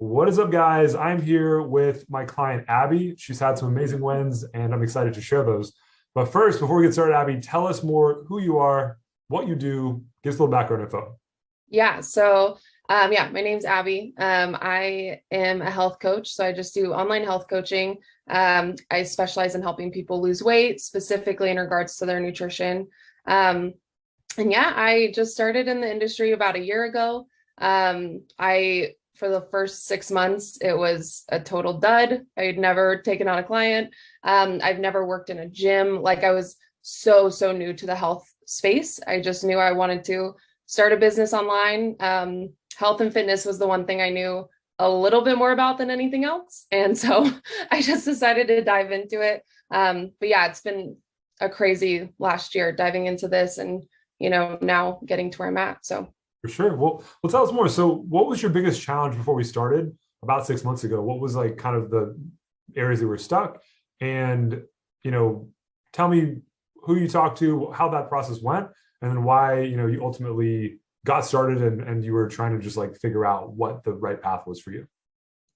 What is up, guys? I'm here with my client, Abby. She's had some amazing wins, and I'm excited to share those. But first, before we get started, Abby, tell us more who you are, what you do, give us a little background info. My name's Abby. I am a health coach, so I just do online health coaching. I specialize in helping people lose weight, specifically in regards to their nutrition. Um, I just started in the industry about a year ago. I For the first 6 months, it was a total dud. I had never taken on a client. I've never worked in a gym. Like I was so new to the health space. I just knew I wanted to start a business online. Health and fitness was the one thing I knew a little bit more about than anything else. And so I just decided to dive into it. It's been a crazy last year diving into this and, now getting to where I'm at. So For sure. Well, tell us more. So, what was your biggest challenge before we started about 6 months ago? What was like kind of the areas that were stuck? And, you know, tell me who you talked to, how that process went, and then why, you ultimately got started and you were trying to just like figure out what the right path was for you.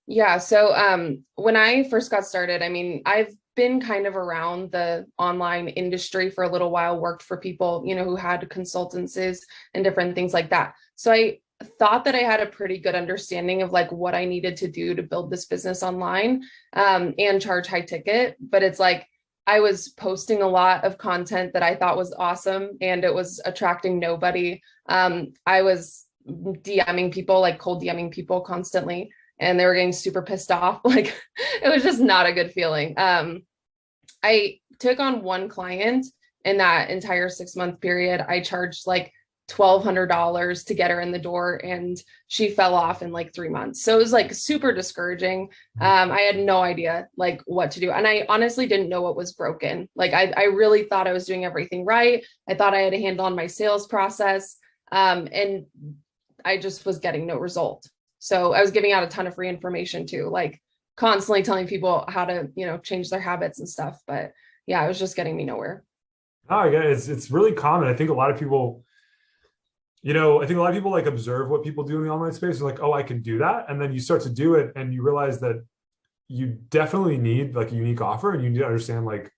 When I first got started, I mean, I've been kind of around the online industry for a little while, worked for people, who had consultancies and different things like that. So I thought that I had a pretty good understanding of like what I needed to do to build this business online, and charge high ticket. But it's like I was posting a lot of content that I thought was awesome and it was attracting nobody. I was DMing people, like cold DMing people constantly, and they were getting super pissed off. Like it was just not a good feeling. I took on one client in that entire 6 month period. I charged like $1,200 to get her in the door, and she fell off in like 3 months. So it was like super discouraging. I had no idea like what to do. And I honestly didn't know what was broken. Like I really thought I was doing everything right. I thought I had a handle on my sales process. And I just was getting no result. So I was giving out a ton of free information too, like constantly telling people how to, change their habits and stuff. But yeah, it was just getting me nowhere. Oh, yeah, it's really common. I think a lot of people, I think a lot of people like observe what people do in the online space. They're like, oh, I can do that. And then you start to do it and you realize that you definitely need like a unique offer and you need to understand like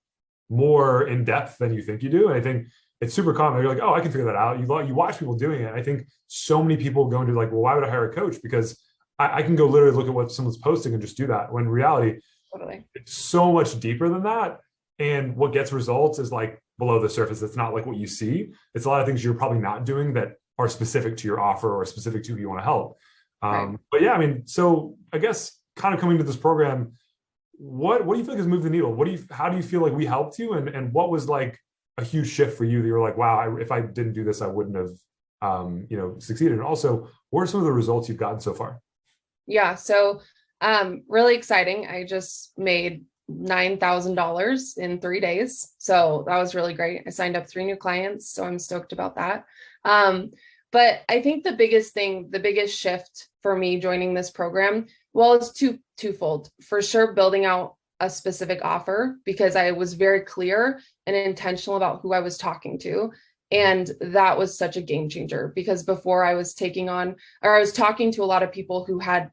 more in depth than you think you do. And I think it's super common. You're like, oh, I can figure that out. You watch people doing it. I think so many people go into like, well, why would I hire a coach? Because I can go literally look at what someone's posting and just do that. When in reality, Totally. it's so much deeper than that. And what gets results is like below the surface. It's not like what you see. It's a lot of things you're probably not doing that are specific to your offer or specific to who you want to help. Right. But yeah, I mean, so I guess kind of coming to this program, what do you feel like has moved the needle? How do you feel like we helped you? And what was like a huge shift for you that you're like, wow, if I didn't do this, I wouldn't have, succeeded. And also, what are some of the results you've gotten so far? Really exciting. I just made $9,000 in 3 days. So that was really great. I signed up 3 new clients. So I'm stoked about that. But I think the biggest shift for me joining this program, well, it's twofold. For sure, building out a specific offer because I was very clear and intentional about who I was talking to. And that was such a game changer because before I was talking to a lot of people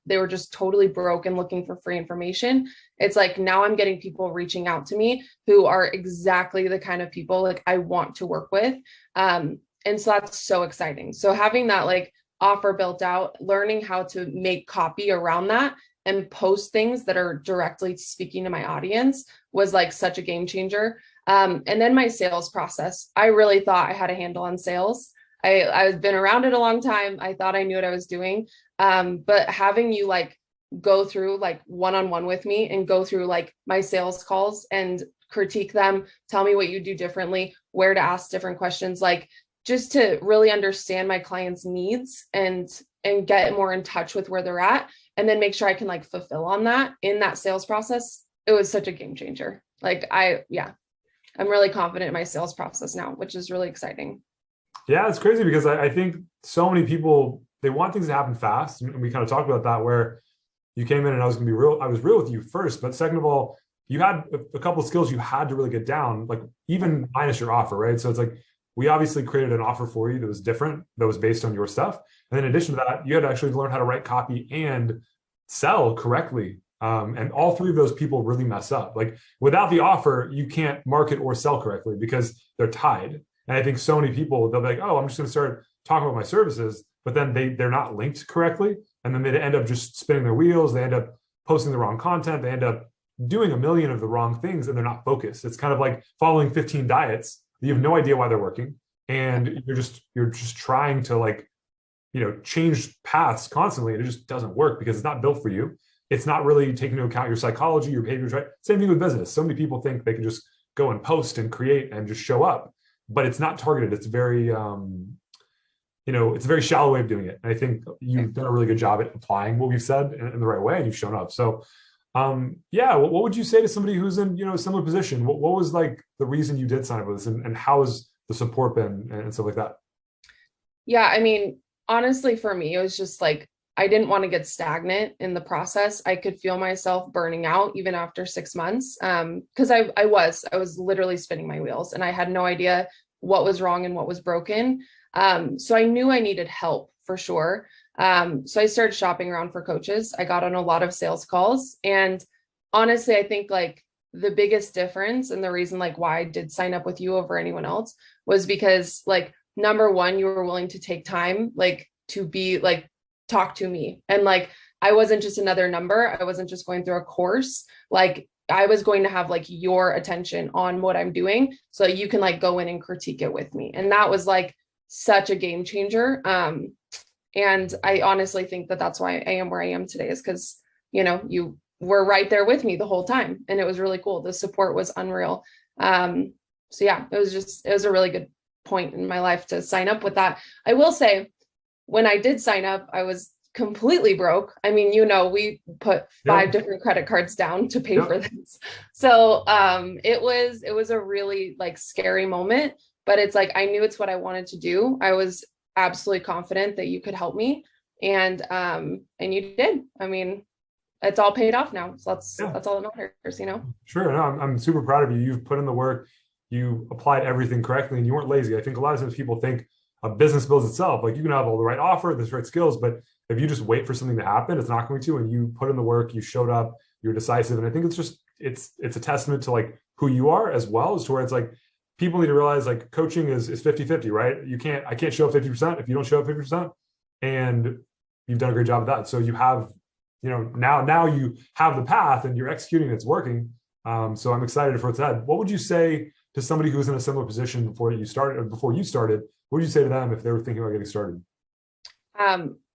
they were just totally broke and looking for free information. It's like now I'm getting people reaching out to me who are exactly the kind of people like I want to work with. And so that's so exciting. So having that like offer built out, learning how to make copy around that and post things that are directly speaking to my audience was like such a game changer. And then my sales process, I really thought I had a handle on sales. I've been around it a long time. I thought I knew what I was doing. But having you like go through like one-on-one with me and go through like my sales calls and critique them, tell me what you do differently, where to ask different questions, like just to really understand my clients' needs and get more in touch with where they're at, and then make sure I can like fulfill on that in that sales process. It was such a game changer. I'm really confident in my sales process now, which is really exciting. Yeah, it's crazy because I think so many people, they want things to happen fast. And we kind of talked about that where you came in and I was going to be real. I was real with you first, but second of all, you had a couple of skills you had to really get down, like even minus your offer, right? So it's like, we obviously created an offer for you that was different, that was based on your stuff. And then in addition to that, you had to actually learn how to write copy and sell correctly. And all three of those people really mess up. Like without the offer, you can't market or sell correctly because they're tied. And I think so many people, they'll be like, oh, I'm just going to start talking about my services, but then they're not linked correctly. And then they end up just spinning their wheels. They end up posting the wrong content. They end up doing a million of the wrong things and they're not focused. It's kind of like following 15 diets. You have no idea why they're working. And you're just trying to like, change paths constantly. And it just doesn't work because it's not built for you. It's not really taking into account your psychology, your behaviors, right? Same thing with business. So many people think they can just go and post and create and just show up, but it's not targeted. It's very, it's a very shallow way of doing it. And I think you've done a really good job at applying what we've said in the right way, and you've shown up. So, what would you say to somebody who's in, a similar position? What was like the reason you did sign up with this, and how has the support been and stuff like that? Yeah, I mean, honestly, for me, it was just like, I didn't want to get stagnant in the process. I could feel myself burning out even after 6 months. Because I was literally spinning my wheels and I had no idea what was wrong and what was broken. So I knew I needed help for sure. So I started shopping around for coaches. I got on a lot of sales calls. And honestly, I think like the biggest difference and the reason like why I did sign up with you over anyone else was because like, number one, you were willing to take time, like to be like, talk to me. And like, I wasn't just another number. I wasn't just going through a course. Like I was going to have like your attention on what I'm doing. So you can like go in and critique it with me. And that was like such a game changer. And I honestly think that that's why I am where I am today is because, you were right there with me the whole time. And it was really cool. The support was unreal. So yeah, it was a really good point in my life to sign up with that. I will say, when I did sign up, I was completely broke. I mean, we put 5 different credit cards down to pay for this. So it was a really like scary moment, but it's like, I knew it's what I wanted to do. I was absolutely confident that you could help me. And you did. I mean, it's all paid off now. So that's all that matters, Sure. No, I'm super proud of you. You've put in the work, you applied everything correctly and you weren't lazy. I think a lot of times people think a business builds itself. Like you can have all the right offer, the right skills, but if you just wait for something to happen, it's not going to. And you put in the work, you showed up, you're decisive. And I think it's a testament to like who you are as well as to where it's like, people need to realize like coaching is 50-50, right? I can't show up 50% if you don't show up 50%. And you've done a great job of that. So you have, now you have the path and you're executing, it's working. So I'm excited for what's ahead. What would you say to somebody who's in a similar position before you started? What would you say to them if they were thinking about getting started?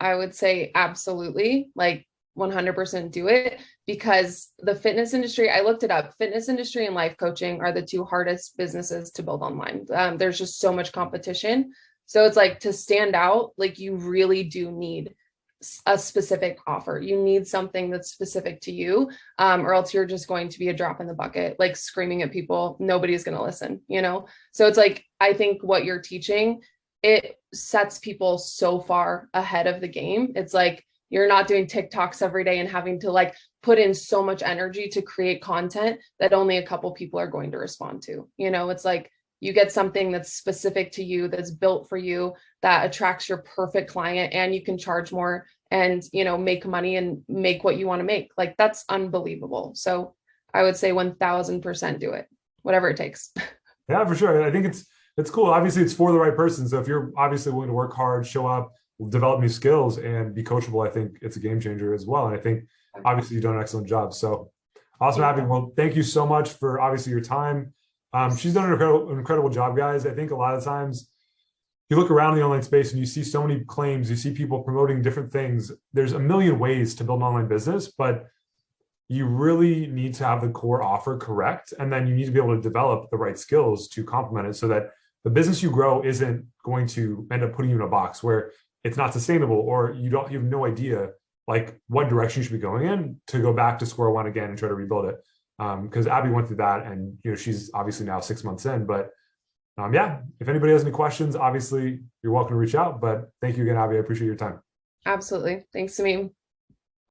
I would say absolutely, like 100% do it, because the fitness industry, I looked it up, fitness industry and life coaching are the 2 hardest businesses to build online. There's just so much competition. So it's like to stand out, like you really do need a specific offer. You need something that's specific to you, or else you're just going to be a drop in the bucket, like screaming at people. Nobody's going to listen, So it's like, I think what you're teaching, it sets people so far ahead of the game. It's like, you're not doing TikToks every day and having to like put in so much energy to create content that only a couple people are going to respond to. It's like, you get something that's specific to you, that's built for you, that attracts your perfect client, and you can charge more and, make money and make what you want to make. Like that's unbelievable. So I would say 1000% do it, whatever it takes. Yeah, for sure. I think it's cool. Obviously it's for the right person. So if you're obviously willing to work hard, show up, develop new skills and be coachable, I think it's a game changer as well. And I think obviously you've done an excellent job. So awesome, Abby. Well, thank you so much for obviously your time. She's done an incredible job, guys. I think a lot of times you look around the online space and you see so many claims, you see people promoting different things. There's a million ways to build an online business, but you really need to have the core offer correct. And then you need to be able to develop the right skills to complement it so that the business you grow isn't going to end up putting you in a box where it's not sustainable, or you have no idea like what direction you should be going in to go back to square one again and try to rebuild it. Because Abby went through that, and she's obviously now 6 months in. But if anybody has any questions, obviously you're welcome to reach out. But thank you again, Abby. I appreciate your time. Absolutely. Thanks, Samim.